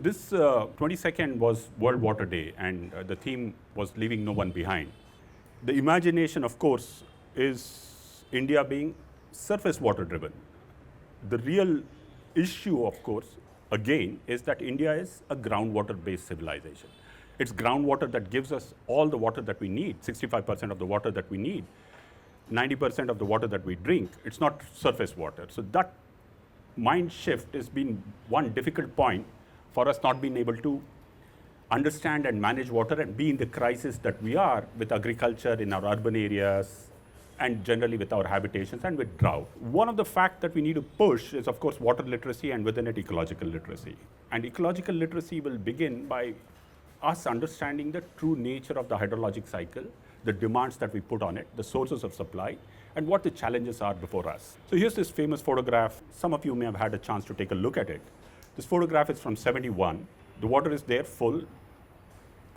This 22nd was World Water Day, and the theme was leaving no one behind. The imagination, of course, is India being surface water driven. The real issue, of course, again, is that India is a groundwater based civilization. It's groundwater that gives us all the water that we need, 65% of the water that we need, 90% of the water that we drink. It's not surface water. So that mind shift has been one difficult point for us not being able to understand and manage water and be in the crisis that we are with agriculture in our urban areas and generally with our habitations and with drought. One of the facts that we need to push is, of course, water literacy and within it ecological literacy. And ecological literacy will begin by us understanding the true nature of the hydrologic cycle, the demands that we put on it, the sources of supply, and what the challenges are before us. So here's this famous photograph. Some of you may have had a chance to take a look at it. This photograph is from 71. The water is there, full,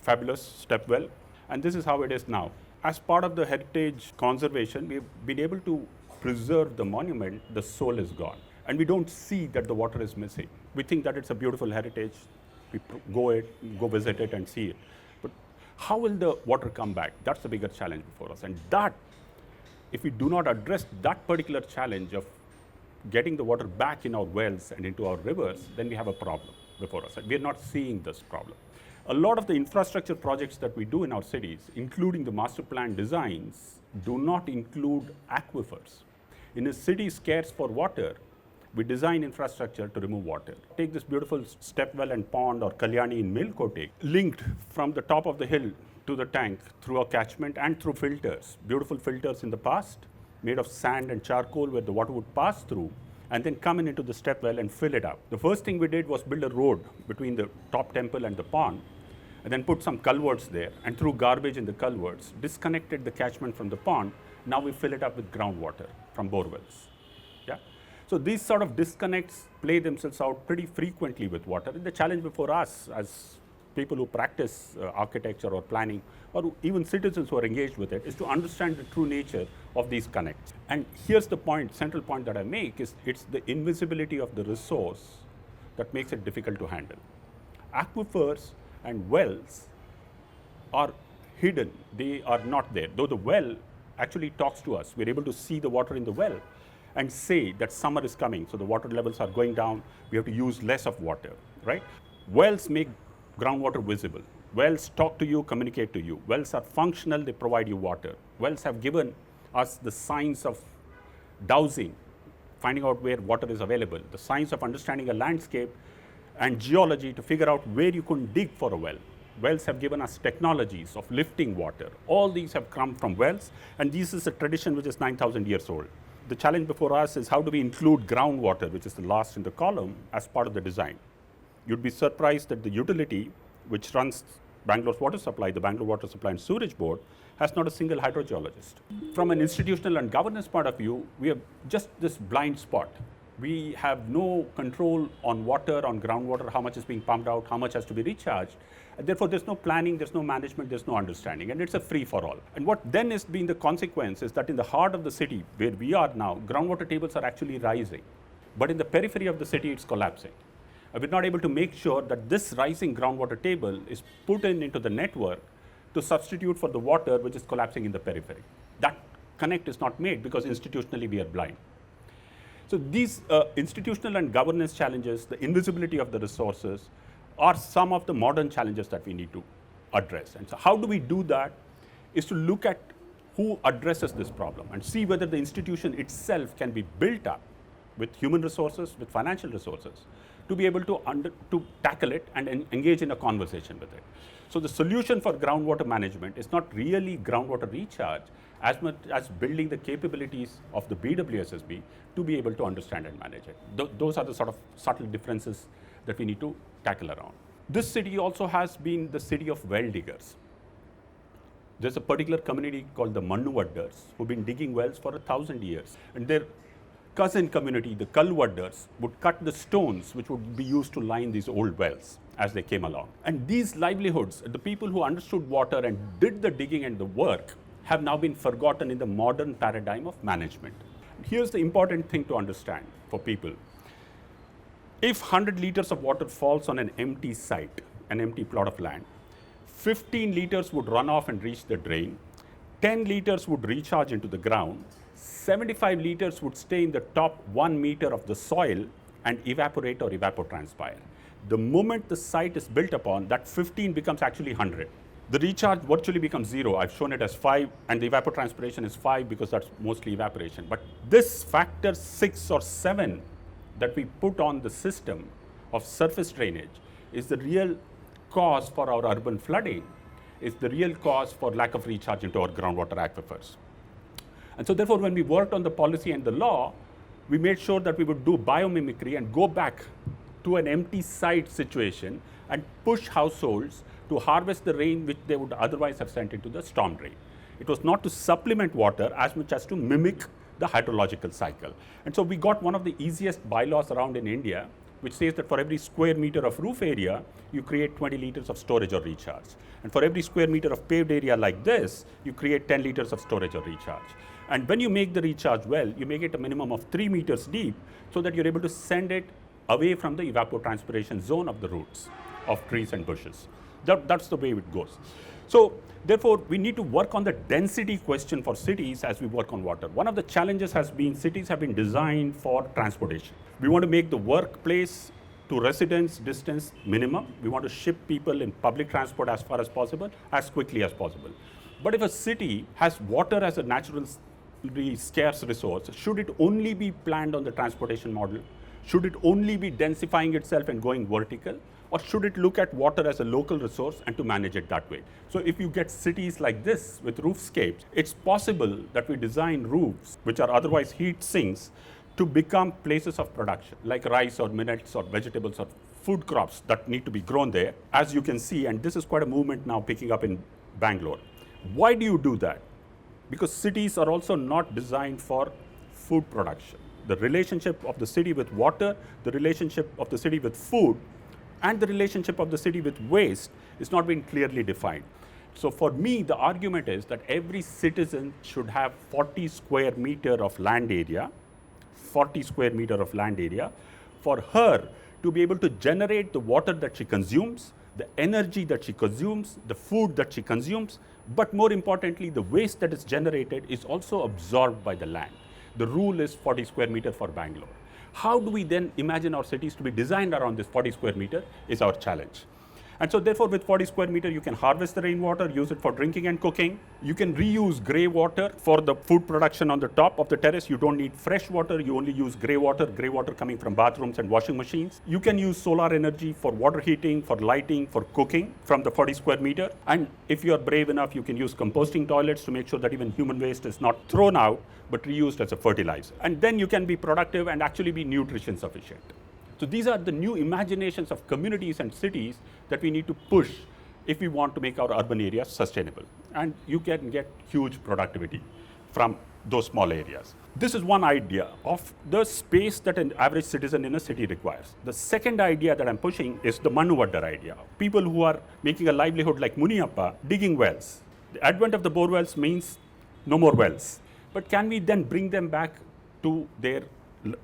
fabulous step well, and this is how it is now. As part of the heritage conservation, we've been able to preserve the monument. The soul is gone, and we don't see that the water is missing. We think that it's a beautiful heritage. We go visit it and see it. But how will the water come back? That's the bigger challenge before us. And that, if we do not address that particular challenge of getting the water back in our wells and into our rivers, then we have a problem before us. And we are not seeing this problem. A lot of the infrastructure projects that we do in our cities, including the master plan designs, do not include aquifers. In a city scarce for water, we design infrastructure to remove water. Take this beautiful step well and pond or Kalyani in Melkote, linked from the top of the hill to the tank through a catchment and through filters, beautiful filters in the past, made of sand and charcoal where the water would pass through and then come in into the step well and fill it up. The first thing we did was build a road between the top temple and the pond, and then put some culverts there, and threw garbage in the culverts, disconnected the catchment from the pond. Now we fill it up with groundwater from bore wells. Yeah? So these sort of disconnects play themselves out pretty frequently with water. And the challenge before us as people who practice architecture or planning, or even citizens who are engaged with it, is to understand the true nature of these connects. And here's the point, central point that I make, is it's the invisibility of the resource that makes it difficult to handle. Aquifers and wells are hidden. They are not there. Though the well actually talks to us. We're able to see the water in the well and say that summer is coming, so the water levels are going down. We have to use less of water, right? Wells make groundwater visible. Wells talk to you, communicate to you. Wells are functional, they provide you water. Wells have given us the science of dowsing, finding out where water is available, the science of understanding a landscape, and geology to figure out where you can dig for a well. Wells have given us technologies of lifting water. All these have come from wells, and this is a tradition which is 9,000 years old. The challenge before us is how do we include groundwater, which is the last in the column, as part of the design. You'd be surprised that the utility which runs Bangalore's water supply, the Bangalore Water Supply and Sewerage Board, has not a single hydrogeologist. From an institutional and governance point of view, we have just this blind spot. We have no control on water, on groundwater, how much is being pumped out, how much has to be recharged. And therefore, there's no planning, there's no management, there's no understanding, and it's a free-for-all. And what then is being the consequence is that in the heart of the city, where we are now, groundwater tables are actually rising. But in the periphery of the city, it's collapsing. We're not able to make sure that this rising groundwater table is put into the network to substitute for the water which is collapsing in the periphery. That connect is not made because institutionally we are blind. So these institutional and governance challenges, the invisibility of the resources, are some of the modern challenges that we need to address. And so how do we do that is to look at who addresses this problem and see whether the institution itself can be built up with human resources, with financial resources, to be able to tackle it and engage in a conversation with it. So the solution for groundwater management is not really groundwater recharge as much as building the capabilities of the BWSSB to be able to understand and manage it. Those are the sort of subtle differences that we need to tackle around. This city also has been the city of well diggers. There's a particular community called the Mannuvaddars who've been digging wells for 1,000 years. And their cousin community, the Kalvaddars, would cut the stones which would be used to line these old wells as they came along. And these livelihoods, the people who understood water and did the digging and the work, have now been forgotten in the modern paradigm of management. Here's the important thing to understand for people. If 100 liters of water falls on an empty site, an empty plot of land, 15 liters would run off and reach the drain, 10 liters would recharge into the ground, 75 liters would stay in the top 1 meter of the soil and evaporate or evapotranspire. The moment the site is built upon, that 15 becomes actually 100. The recharge virtually becomes 0. I've shown it as 5, and the evapotranspiration is 5 because that's mostly evaporation. But this factor 6 or 7 that we put on the system of surface drainage is the real cause for our urban flooding, is the real cause for lack of recharge into our groundwater aquifers. And so therefore, when we worked on the policy and the law, we made sure that we would do biomimicry and go back to an empty site situation and push households to harvest the rain which they would otherwise have sent into the storm drain. It was not to supplement water as much as to mimic the hydrological cycle. And so we got one of the easiest bylaws around in India, which says that for every square meter of roof area, you create 20 liters of storage or recharge. And for every square meter of paved area like this, you create 10 liters of storage or recharge. And when you make the recharge well, you make it a minimum of 3 meters deep so that you're able to send it away from the evapotranspiration zone of the roots of trees and bushes. That's the way it goes. So therefore, we need to work on the density question for cities as we work on water. One of the challenges has been cities have been designed for transportation. We want to make the workplace to residence distance minimum. We want to ship people in public transport as far as possible, as quickly as possible. But if a city has water as a naturally scarce resource, should it only be planned on the transportation model? Should it only be densifying itself and going vertical? Or should it look at water as a local resource and to manage it that way? So if you get cities like this with roofscapes, it's possible that we design roofs, which are otherwise heat sinks, to become places of production, like rice or millets or vegetables or food crops that need to be grown there, as you can see, and this is quite a movement now picking up in Bangalore. Why do you do that? Because cities are also not designed for food production. The relationship of the city with water, the relationship of the city with food, and the relationship of the city with waste is not being clearly defined. So for me, the argument is that every citizen should have 40 square meter of land area, 40 square meter of land area, for her to be able to generate the water that she consumes, the energy that she consumes, the food that she consumes, but more importantly, the waste that is generated is also absorbed by the land. The rule is 40 square meter for Bangalore. How do we then imagine our cities to be designed around this 40 square meter is our challenge. And so therefore, with 40 square meter, you can harvest the rainwater, use it for drinking and cooking. You can reuse grey water for the food production on the top of the terrace. You don't need fresh water, you only use grey water coming from bathrooms and washing machines. You can use solar energy for water heating, for lighting, for cooking from the 40 square meter. And if you are brave enough, you can use composting toilets to make sure that even human waste is not thrown out, but reused as a fertilizer. And then you can be productive and actually be nutrition sufficient. So these are the new imaginations of communities and cities that we need to push if we want to make our urban areas sustainable. And you can get huge productivity from those small areas. This is one idea of the space that an average citizen in a city requires. The second idea that I'm pushing is the Manuvadar idea. People who are making a livelihood like Muniappa, digging wells. The advent of the bore wells means no more wells. But can we then bring them back to their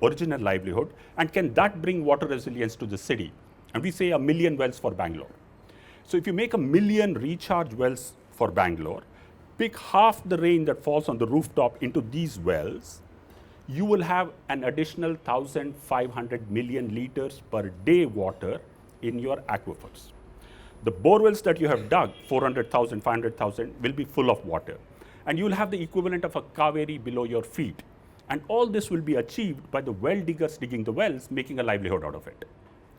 original livelihood, and can that bring water resilience to the city? And we say 1 million wells for Bangalore. So if you make 1 million recharge wells for Bangalore, pick half the rain that falls on the rooftop into these wells, you will have an additional 1,500 million liters per day water in your aquifers. The bore wells that you have dug, 400,000, 500,000, will be full of water. And you will have the equivalent of a Kaveri below your feet. And all this will be achieved by the well diggers digging the wells, making a livelihood out of it,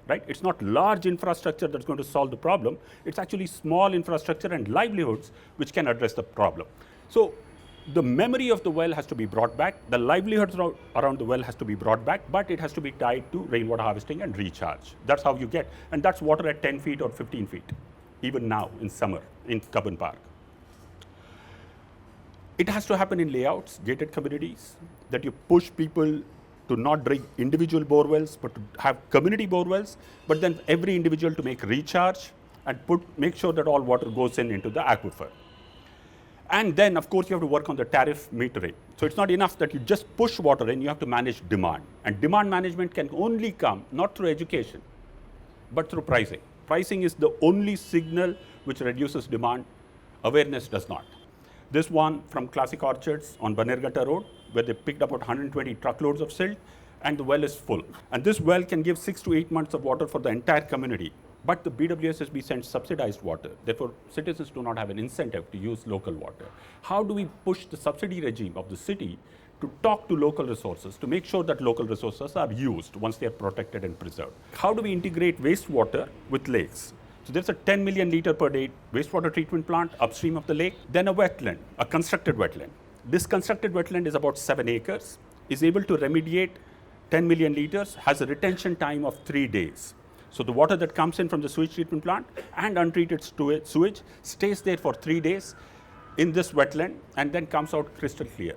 right? It's not large infrastructure that's going to solve the problem. It's actually small infrastructure and livelihoods which can address the problem. So the memory of the well has to be brought back. The livelihoods around the well has to be brought back, but it has to be tied to rainwater harvesting and recharge. That's how you get, and that's water at 10 feet or 15 feet, even now in summer in Cubbon Park. It has to happen in layouts, gated communities, that you push people to not dig individual bore wells, but to have community bore wells, but then every individual to make recharge and make sure that all water goes into the aquifer. And then, of course, you have to work on the tariff metering. So it's not enough that you just push water in, you have to manage demand. And demand management can only come not through education, but through pricing. Pricing is the only signal which reduces demand. Awareness does not. This one from Classic Orchards on Banerghatta Road, where they picked up about 120 truckloads of silt, and the well is full. And this well can give 6 to 8 months of water for the entire community. But the BWSSB sends subsidized water. Therefore, citizens do not have an incentive to use local water. How do we push the subsidy regime of the city to talk to local resources, to make sure that local resources are used once they are protected and preserved? How do we integrate wastewater with lakes? So there's a 10 million liter per day wastewater treatment plant upstream of the lake, then a wetland, a constructed wetland. This constructed wetland is about 7 acres, is able to remediate 10 million liters, has a retention time of 3 days. So the water that comes in from the sewage treatment plant and untreated sewage stays there for 3 days in this wetland and then comes out crystal clear.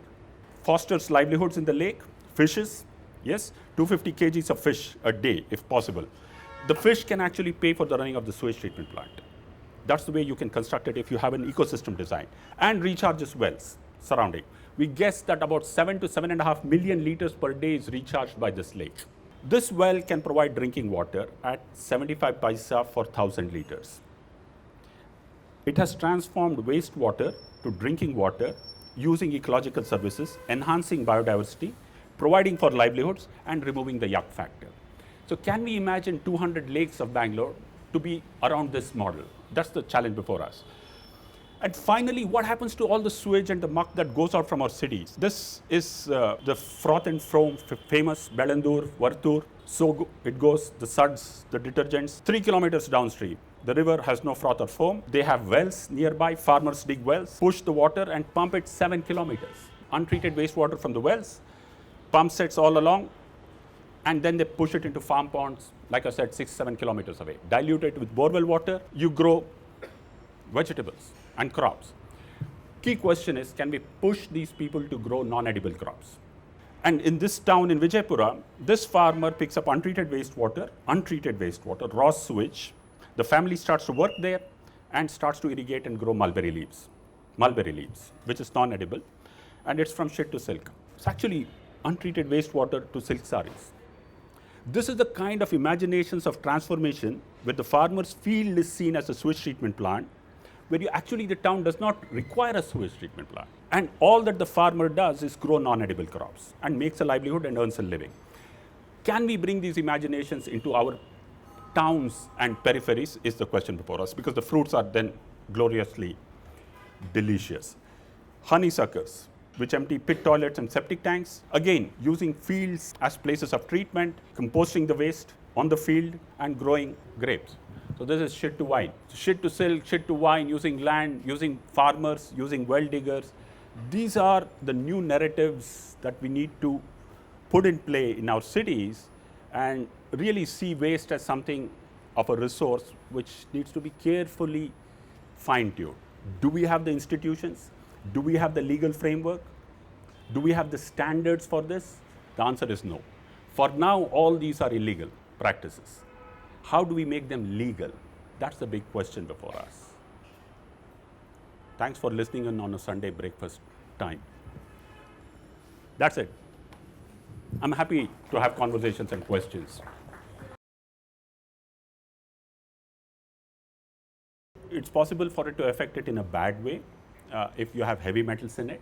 Fosters livelihoods in the lake, fishes, yes, 250 kgs of fish a day if possible. The fish can actually pay for the running of the sewage treatment plant. That's the way you can construct it if you have an ecosystem design. And recharges wells surrounding. We guess that about 7 to 7.5 million liters per day is recharged by this lake. This well can provide drinking water at 75 paisa for 1,000 liters. It has transformed wastewater to drinking water using ecological services, enhancing biodiversity, providing for livelihoods, and removing the yuck factor. So can we imagine 200 lakes of Bangalore to be around this model? That's the challenge before us. And finally, what happens to all the sewage and the muck that goes out from our cities? This is the froth and foam, famous Belandur, Vartur. So it goes, the suds, the detergents, 3 kilometers downstream. The river has no froth or foam. They have wells nearby. Farmers dig wells, push the water and pump it 7 kilometers. Untreated wastewater from the wells, pump sets all along, and then they push it into farm ponds, like I said, 6, 7 kilometers away. Dilute it with borewell water, you grow vegetables and crops. Key question is, can we push these people to grow non-edible crops? And in this town in Vijaypura, this farmer picks up untreated wastewater, raw sewage. The family starts to work there and starts to irrigate and grow mulberry leaves, which is non-edible, and it's from shit to silk. It's actually untreated wastewater to silk sarees. This is the kind of imaginations of transformation where the farmer's field is seen as a sewage treatment plant, where the town does not require a sewage treatment plant. And all that the farmer does is grow non-edible crops and makes a livelihood and earns a living. Can we bring these imaginations into our towns and peripheries is the question before us, because the fruits are then gloriously delicious. Honeysuckers, which empty pit toilets and septic tanks, again using fields as places of treatment, composting the waste on the field and growing grapes. So this is shit to wine. So shit to silk, shit to wine, using land, using farmers, using well diggers. These are the new narratives that we need to put in play in our cities and really see waste as something of a resource which needs to be carefully fine-tuned. Do we have the institutions? Do we have the legal framework? Do we have the standards for this? The answer is no. For now, all these are illegal practices. How do we make them legal? That's the big question before us. Thanks for listening in on a Sunday breakfast time. That's it. I'm happy to have conversations and questions. It's possible for it to affect it in a bad way if you have heavy metals in it.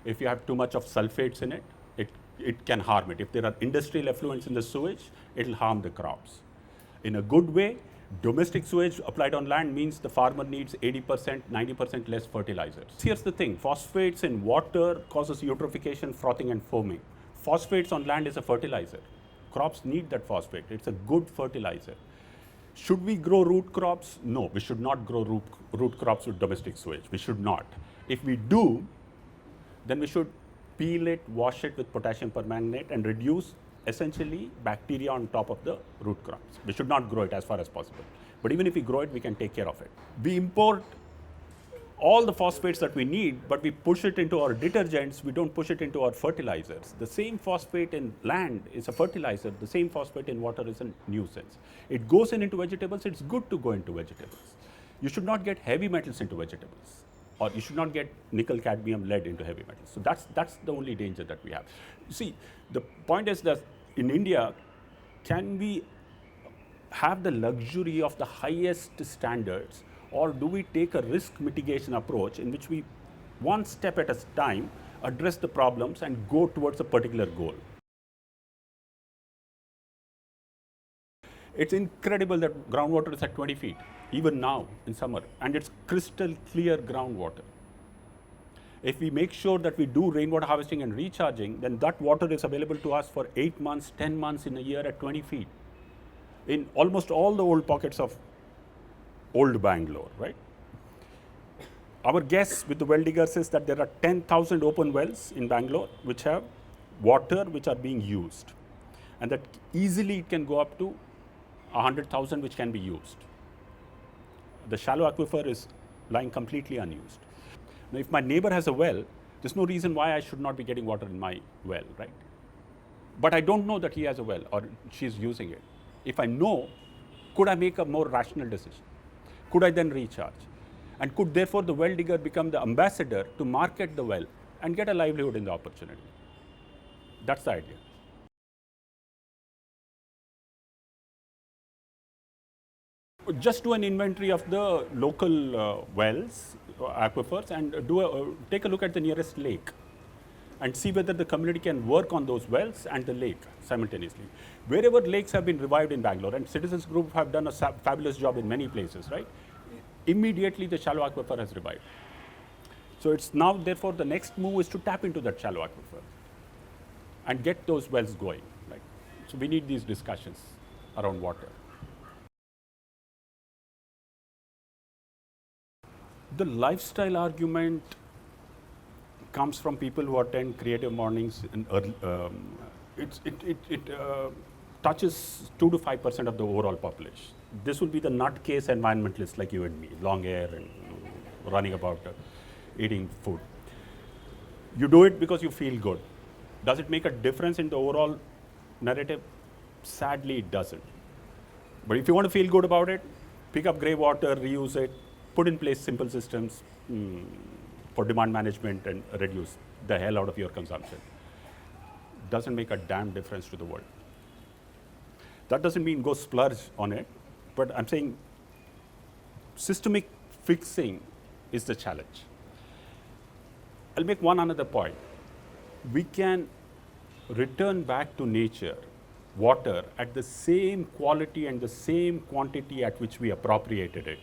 If you have too much of sulfates in it, it can harm it. If there are industrial effluents in the sewage, it will harm the crops. In a good way, domestic sewage applied on land means the farmer needs 80%, 90% less fertilizers. Here's the thing, phosphates in water causes eutrophication, frothing and foaming. Phosphates on land is a fertilizer. Crops need that phosphate. It's a good fertilizer. Should we grow root crops? No, we should not grow root crops with domestic sewage. We should not. If we do, then we should peel it, wash it with potassium permanganate and reduce essentially bacteria on top of the root crops. We should not grow it as far as possible. But even if we grow it, we can take care of it. We import all the phosphates that we need, but we push it into our detergents, we don't push it into our fertilizers. The same phosphate in land is a fertilizer, the same phosphate in water is a nuisance. It goes into vegetables, it's good to go into vegetables. You should not get heavy metals into vegetables. or you should not get nickel, cadmium, lead into heavy metals. So that's the only danger that we have. See, the point is that in India, can we have the luxury of the highest standards, or do we take a risk mitigation approach in which we, one step at a time, address the problems and go towards a particular goal? It's incredible that groundwater is at 20 feet, even now in summer, and it's crystal clear groundwater. If we make sure that we do rainwater harvesting and recharging, then that water is available to us for 8 months, 10 months in a year at 20 feet. In almost all the old pockets of old Bangalore, right? Our guess with the well diggers is that there are 10,000 open wells in Bangalore which have water which are being used, and that easily it can go up to 100,000 which can be used. The shallow aquifer is lying completely unused. Now, if my neighbor has a well, there's no reason why I should not be getting water in my well, right? But I don't know that he has a well or she's using it. If I know, could I make a more rational decision? Could I then recharge? And could therefore the well digger become the ambassador to market the well and get a livelihood in the opportunity? That's the idea. Just do an inventory of the local wells, aquifers, and take a look at the nearest lake and see whether the community can work on those wells and the lake simultaneously. Wherever lakes have been revived in Bangalore, and Citizens Group have done a fabulous job in many places, right? Immediately the shallow aquifer has revived. So it's now, therefore, the next move is to tap into that shallow aquifer and get those wells going, right? So we need these discussions around water. The lifestyle argument comes from people who attend Creative Mornings. And it touches 2 to 5% of the overall population. This will be the nutcase environmentalists like you and me, long hair and running about eating food. You do it because you feel good. Does it make a difference in the overall narrative? Sadly, it doesn't. But if you want to feel good about it, pick up grey water, reuse it, put in place simple systems for demand management and reduce the hell out of your consumption. Doesn't make a damn difference to the world. That doesn't mean go splurge on it, but I'm saying systemic fixing is the challenge. I'll make one another point. We can return back to nature water at the same quality and the same quantity at which we appropriated it.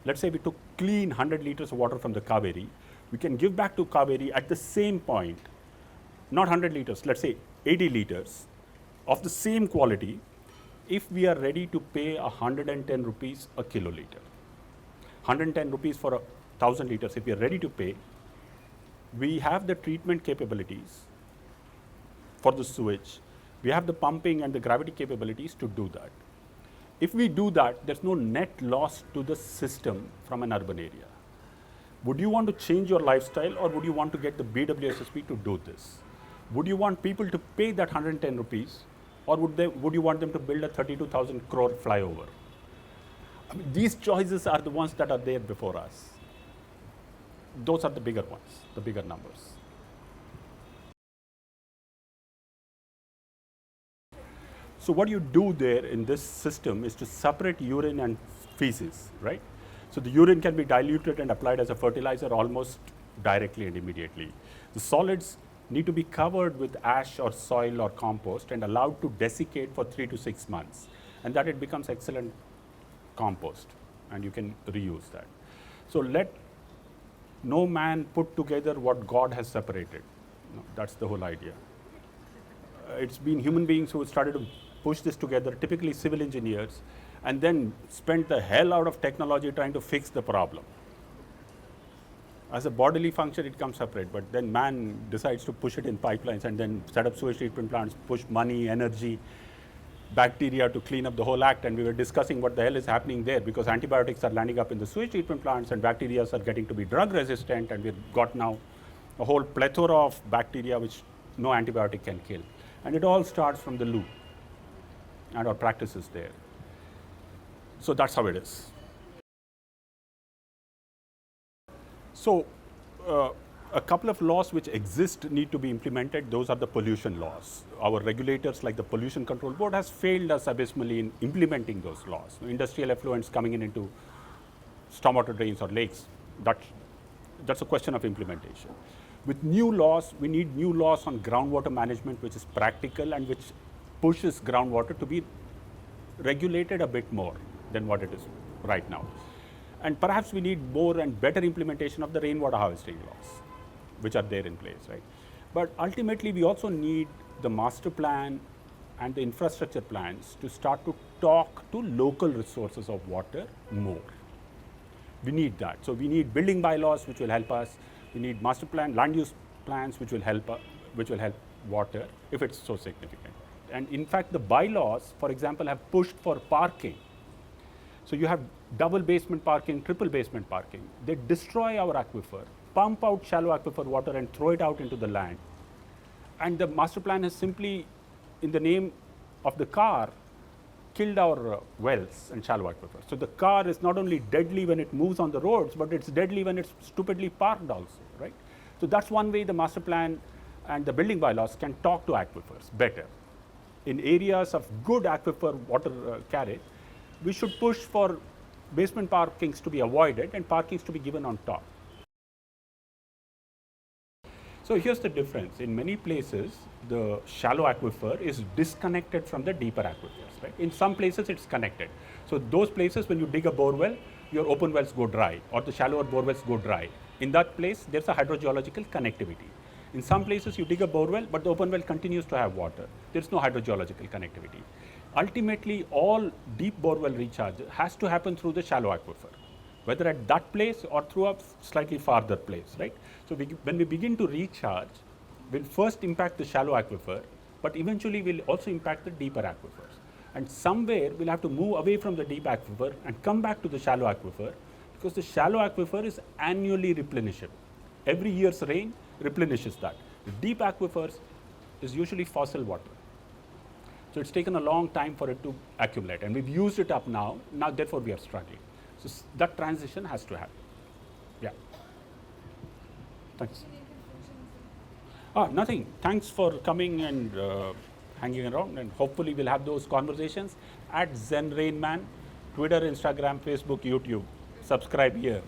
Let's say we took clean 100 liters of water from the Kaveri, we can give back to Kaveri at the same point, not 100 liters, let's say 80 liters of the same quality, if we are ready to pay 110 rupees a kiloliter. 110 rupees for 1,000 liters, if we are ready to pay, we have the treatment capabilities for the sewage, we have the pumping and the gravity capabilities to do that. If we do that, there's no net loss to the system from an urban area. Would you want to change your lifestyle, or would you want to get the BWSSP to do this? Would you want people to pay that 110 rupees, or would you want them to build a 32,000 crore flyover? I mean, these choices are the ones that are there before us. Those are the bigger ones, the bigger numbers. So what you do there in this system is to separate urine and feces, right? So the urine can be diluted and applied as a fertilizer almost directly and immediately. The solids need to be covered with ash or soil or compost and allowed to desiccate for 3 to 6 months, and that it becomes excellent compost, and you can reuse that. So let no man put together what God has separated. No, that's the whole idea. It's been human beings who started to push this together, typically civil engineers, and then spent the hell out of technology trying to fix the problem. As a bodily function, it comes separate, but then man decides to push it in pipelines and then set up sewage treatment plants, push money, energy, bacteria to clean up the whole act. And we were discussing what the hell is happening there, because antibiotics are landing up in the sewage treatment plants and bacteria are getting to be drug resistant, and we've got now a whole plethora of bacteria which no antibiotic can kill. And it all starts from the loo, and our practice is there. So that's how it is. So, a couple of laws which exist need to be implemented. Those are the pollution laws. Our regulators, like the Pollution Control Board, has failed us abysmally in implementing those laws. Industrial effluents coming into stormwater drains or lakes, that's a question of implementation. With new laws, we need new laws on groundwater management, which is practical and which pushes groundwater to be regulated a bit more than what it is right now. And perhaps we need more and better implementation of the rainwater harvesting laws, which are there in place, right? But ultimately, we also need the master plan and the infrastructure plans to start to talk to local resources of water more. We need that. So we need building bylaws, which will help us. We need master plan, land use plans, which will help water if it's so significant. And in fact, the bylaws, for example, have pushed for parking. So you have double basement parking, triple basement parking. They destroy our aquifer, pump out shallow aquifer water and throw it out into the land. And the master plan has simply, in the name of the car, killed our wells and shallow aquifers. So the car is not only deadly when it moves on the roads, but it's deadly when it's stupidly parked also, right? So that's one way the master plan and the building bylaws can talk to aquifers better. In areas of good aquifer water carriage, we should push for basement parkings to be avoided and parkings to be given on top. So here's the difference. In many places, the shallow aquifer is disconnected from the deeper aquifers, right? In some places, it's connected. So those places, when you dig a bore well, your open wells go dry, or the shallower bore wells go dry. In that place, there's a hydrogeological connectivity. In some places, you dig a bore well, but the open well continues to have water. There's no hydrogeological connectivity. Ultimately, all deep bore well recharge has to happen through the shallow aquifer, whether at that place or through a slightly farther place, right? So when we begin to recharge, we'll first impact the shallow aquifer, but eventually we'll also impact the deeper aquifers. And somewhere we'll have to move away from the deep aquifer and come back to the shallow aquifer, because the shallow aquifer is annually replenishable. Every year's rain replenishes that. The deep aquifers is usually fossil water. So it's taken a long time for it to accumulate, and we've used it up now therefore we are struggling. So that transition has to happen. Yeah. Thanks. Nothing. Thanks for coming and hanging around, and hopefully we'll have those conversations at Zen Rainman, Twitter, Instagram, Facebook, YouTube. Subscribe here.